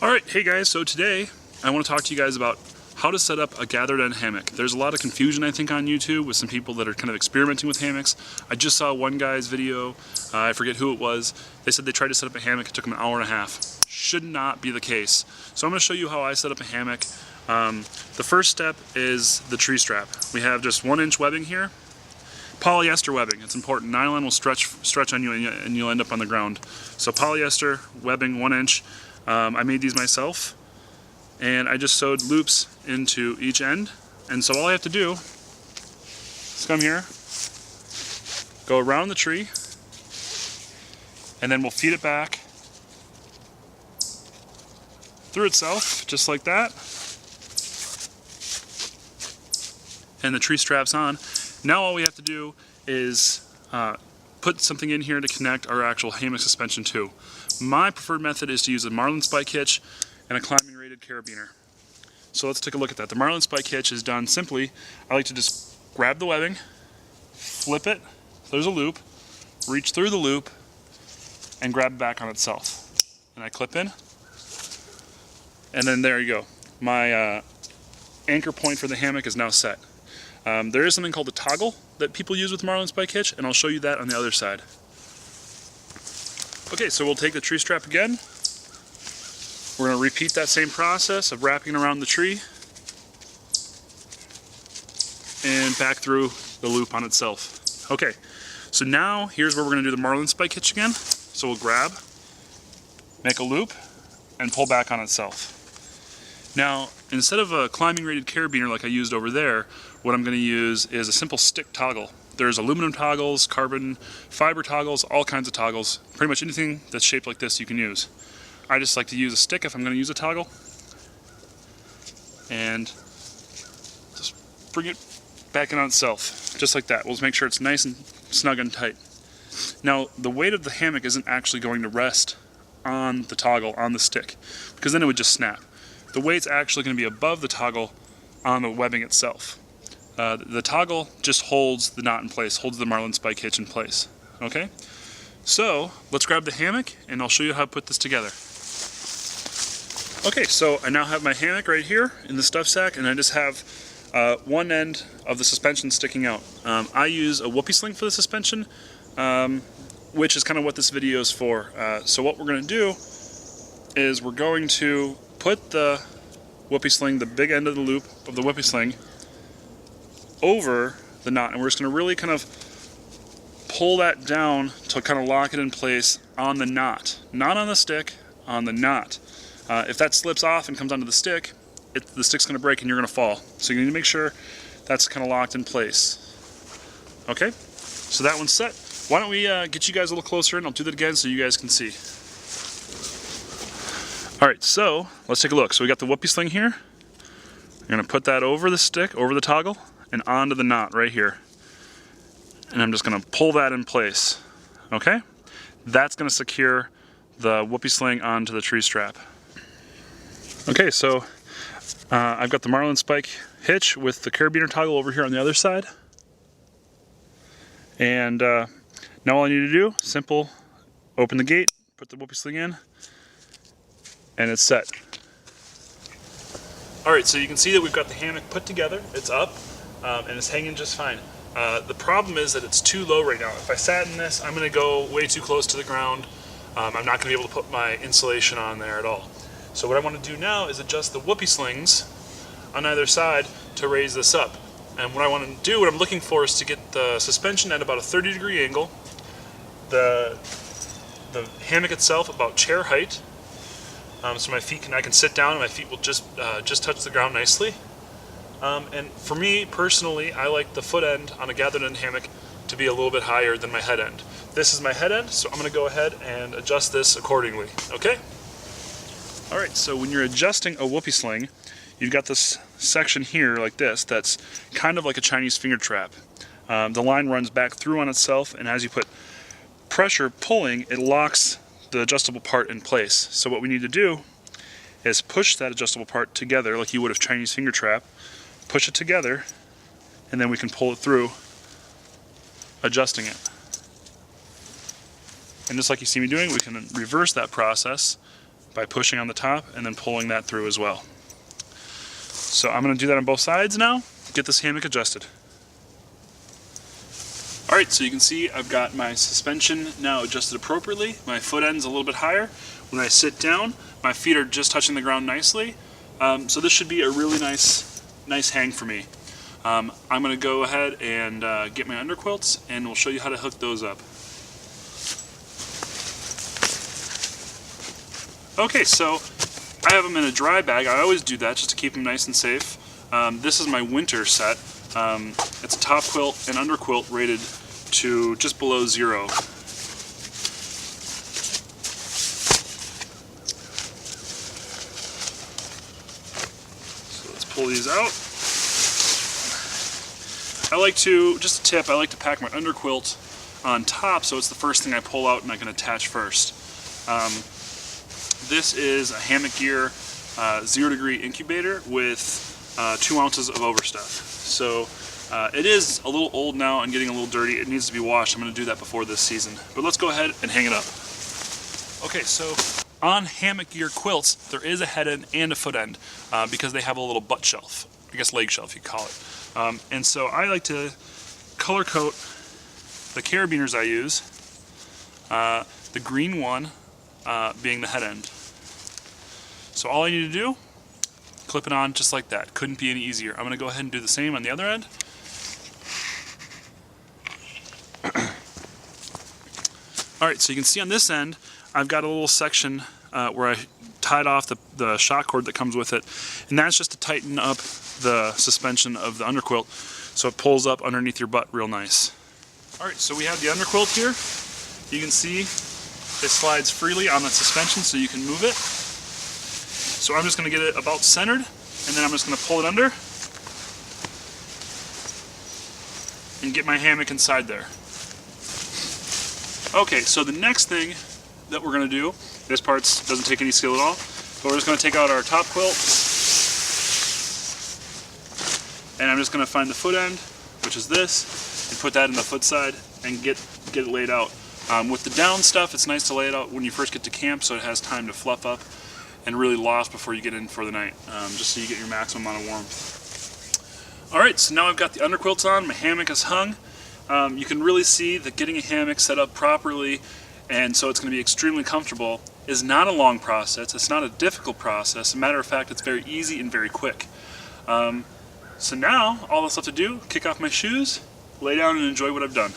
Alright, hey guys, so today I want to talk to you guys about how to set up a gathered end hammock. There's a lot of confusion I think on YouTube with some people that are kind of experimenting with hammocks. I just saw one guy's video, I forget who it was, they said they tried to set up a hammock, it took them an hour and a half. Should not be the case. So I'm going to show you how I set up a hammock. The first step is the tree strap. We have just 1-inch webbing here. Polyester webbing, it's important. Nylon will stretch on you and you'll end up on the ground. So polyester webbing, 1 inch. I made these myself, and I just sewed loops into each end. And so all I have to do is come here, go around the tree, and then we'll feed it back through itself, just like that. And the tree strap's on. Now all we have to do is put something in here to connect our actual hammock suspension to. My preferred method is to use a marlin spike hitch and a climbing rated carabiner. So let's take a look at that. The marlin spike hitch is done simply. I like to just grab the webbing, flip it, so there's a loop, reach through the loop, and grab it back on itself. And I clip in, and then there you go. My anchor point for the hammock is now set. There is something called a toggle that people use with marlin spike hitch, and I'll show you that on the other side. Okay, so we'll take the tree strap again. We're going to repeat that same process of wrapping around the tree and back through the loop on itself. Okay, so now here's where we're going to do the marlin spike hitch again. So we'll grab, make a loop, and pull back on itself. Now, instead of a climbing rated carabiner like I used over there, what I'm going to use is a simple stick toggle. There's aluminum toggles, carbon fiber toggles, all kinds of toggles. Pretty much anything that's shaped like this you can use. I just like to use a stick if I'm going to use a toggle. And just bring it back in on itself, just like that. We'll just make sure it's nice and snug and tight. Now, the weight of the hammock isn't actually going to rest on the toggle, on the stick, because then it would just snap. The weight's actually going to be above the toggle on the webbing itself. The toggle just holds the knot in place, holds the marlin spike hitch in place. Okay? So, let's grab the hammock and I'll show you how to put this together. Okay, so I now have my hammock right here in the stuff sack, and I just have one end of the suspension sticking out. I use a whoopee sling for the suspension, which is kind of what this video is for. So what we're going to do is we're going to put the whoopee sling, the big end of the loop of the whoopee sling, over the knot, and we're just going to really kind of pull that down to kind of lock it in place on the knot. Not on the stick, on the knot. If that slips off and comes onto the stick, the stick's going to break and you're going to fall. So you need to make sure that's kind of locked in place. Okay, so that one's set. Why don't we get you guys a little closer and I'll do that again so you guys can see. Alright, so let's take a look. So we got the whoopee sling here. We're going to put that over the stick, over the toggle, and onto the knot right here. And I'm just going to pull that in place. Okay? That's going to secure the whoopee sling onto the tree strap. Okay, so I've got the marlin spike hitch with the carabiner toggle over here on the other side. And now all I need to do, simple, open the gate, put the whoopee sling in, and it's set. Alright, so you can see that we've got the hammock put together, it's up, and it's hanging just fine. The problem is that it's too low right now. If I sat in this, I'm going to go way too close to the ground. I'm not going to be able to put my insulation on there at all. So what I want to do now is adjust the whoopee slings on either side to raise this up. And what I want to do, what I'm looking for, is to get the suspension at about a 30-degree angle, the hammock itself about chair height, so my feet I can sit down and my feet will just touch the ground nicely. And for me personally, I like the foot end on a gathered end hammock to be a little bit higher than my head end. This is my head end, so I'm going to go ahead and adjust this accordingly. Okay? Alright, so when you're adjusting a whoopee sling, you've got this section here like this that's kind of like a Chinese finger trap. The line runs back through on itself, and as you put pressure pulling, it locks the adjustable part in place. So what we need to do is push that adjustable part together like you would a Chinese finger trap, push it together, and then we can pull it through, adjusting it. And just like you see me doing, we can reverse that process by pushing on the top and then pulling that through as well. So I'm going to do that on both sides now, get this hammock adjusted. Alright, so you can see I've got my suspension now adjusted appropriately. My foot end's a little bit higher. When I sit down, my feet are just touching the ground nicely. So this should be a really nice hang for me. I'm going to go ahead and get my underquilts, and we'll show you how to hook those up. Okay, so I have them in a dry bag. I always do that just to keep them nice and safe. This is my winter set. It's a top quilt and underquilt rated to just below 0. So let's pull these out. Just a tip, I like to pack my underquilt on top so it's the first thing I pull out and I can attach first. This is a Hammock Gear 0 degree incubator with 2 ounces of overstuff. So it is a little old now and getting a little dirty. It needs to be washed. I'm going to do that before this season. But let's go ahead and hang it up. Okay, so on Hammock Gear quilts, there is a head end and a foot end because they have a little butt shelf. I guess leg shelf you call it. And so I like to color coat the carabiners I use, the green one being the head end. So all I need to do, clip it on just like that. Couldn't be any easier. I'm going to go ahead and do the same on the other end. Alright, so you can see on this end, I've got a little section where I tied off the shock cord that comes with it, and that's just to tighten up the suspension of the underquilt so it pulls up underneath your butt real nice. Alright, so we have the underquilt here. You can see it slides freely on the suspension so you can move it. So I'm just going to get it about centered, and then I'm just going to pull it under and get my hammock inside there. Okay, so the next thing that we're going to do, this part doesn't take any skill at all, but we're just going to take out our top quilt, and I'm just going to find the foot end, which is this, and put that in the foot side and get it laid out. With the down stuff, it's nice to lay it out when you first get to camp so it has time to fluff up and really loft before you get in for the night, just so you get your maximum amount of warmth. Alright, so now I've got the underquilts on, my hammock is hung. You can really see that getting a hammock set up properly and so it's going to be extremely comfortable is not a long process. It's not a difficult process. As a matter of fact, it's very easy and very quick. So now, all that's left to do, kick off my shoes, lay down and enjoy what I've done.